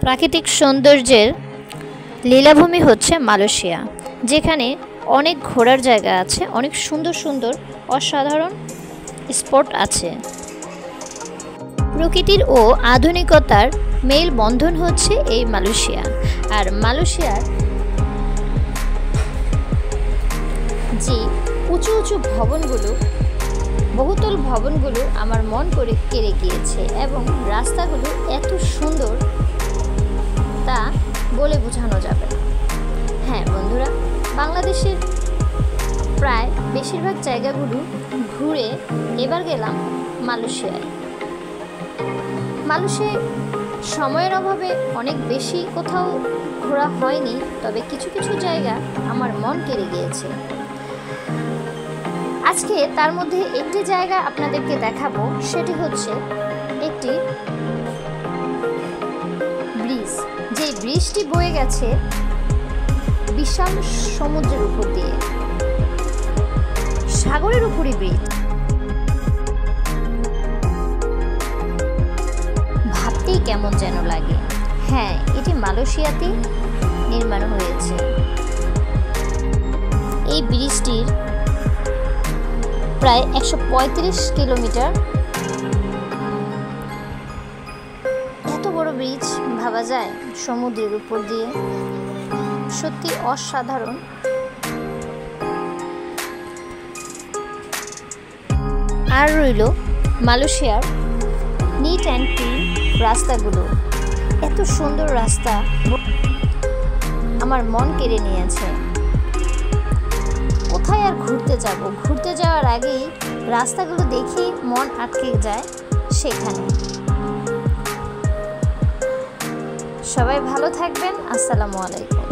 প্রাকৃতিক সৌন্দর্যের লীলাভূমি হচ্ছে মালয়েশিয়া, যেখানে অনেক ঘোরার জায়গা আছে, অনেক সুন্দর সুন্দর অসাধারণ স্পট আছে। প্রকৃতির ও আধুনিকতার মেল বন্ধন হচ্ছে এই মালয়েশিয়া। আর মালয়েশিয়ার যে উঁচু উঁচু ভবনগুলো, বহুতল ভবনগুলো আমার মন কেড়ে গিয়েছে, এবং রাস্তাগুলো এত সুন্দর তা বলে বোঝানো যাবে না। হ্যাঁ বন্ধুরা, বাংলাদেশের প্রায় বেশিরভাগ জায়গাগুলো ঘুরে এবার গেলাম মালয়েশিয়ায়। মালয়েশিয়ায় সময়ের অভাবে অনেক বেশি কোথাও ঘোরা হয়নি, তবে কিছু কিছু জায়গা আমার মন কেড়ে গিয়েছে। আজকে তার মধ্যে একটি জায়গা আপনাদেরকে দেখাবো, সেটি হচ্ছে একটি ব্রিজ। যে ব্রিজটি বয়ে গেছে বিশাল সমুদ্রের উপর দিয়ে, সাগরের উপরই ব্রিজ। ভাবতেই কেমন যেন লাগে। হ্যাঁ, এটি মালয়েশিয়াতে নির্মাণ হয়েছে। এই ব্রিজটির প্রায় 135 কিলোমিটার। এত বড় ব্রিজ ভাবা যায় সমুদ্রের উপর দিয়ে, সত্যি অসাধারণ। আর রইল মালয়েশিয়ার নিট অ্যান্ড ক্লিন রাস্তাগুলো। এত সুন্দর রাস্তা আমার মন কেড়ে নিয়েছে। কোথায় আর ঘুরতে যাব? ঘুরতে যাওয়ার আগেই রাস্তাগুলো দেখেই মন আটকে যায় সেখানে। সবাই ভালো থাকবেন। আসসালামু আলাইকুম।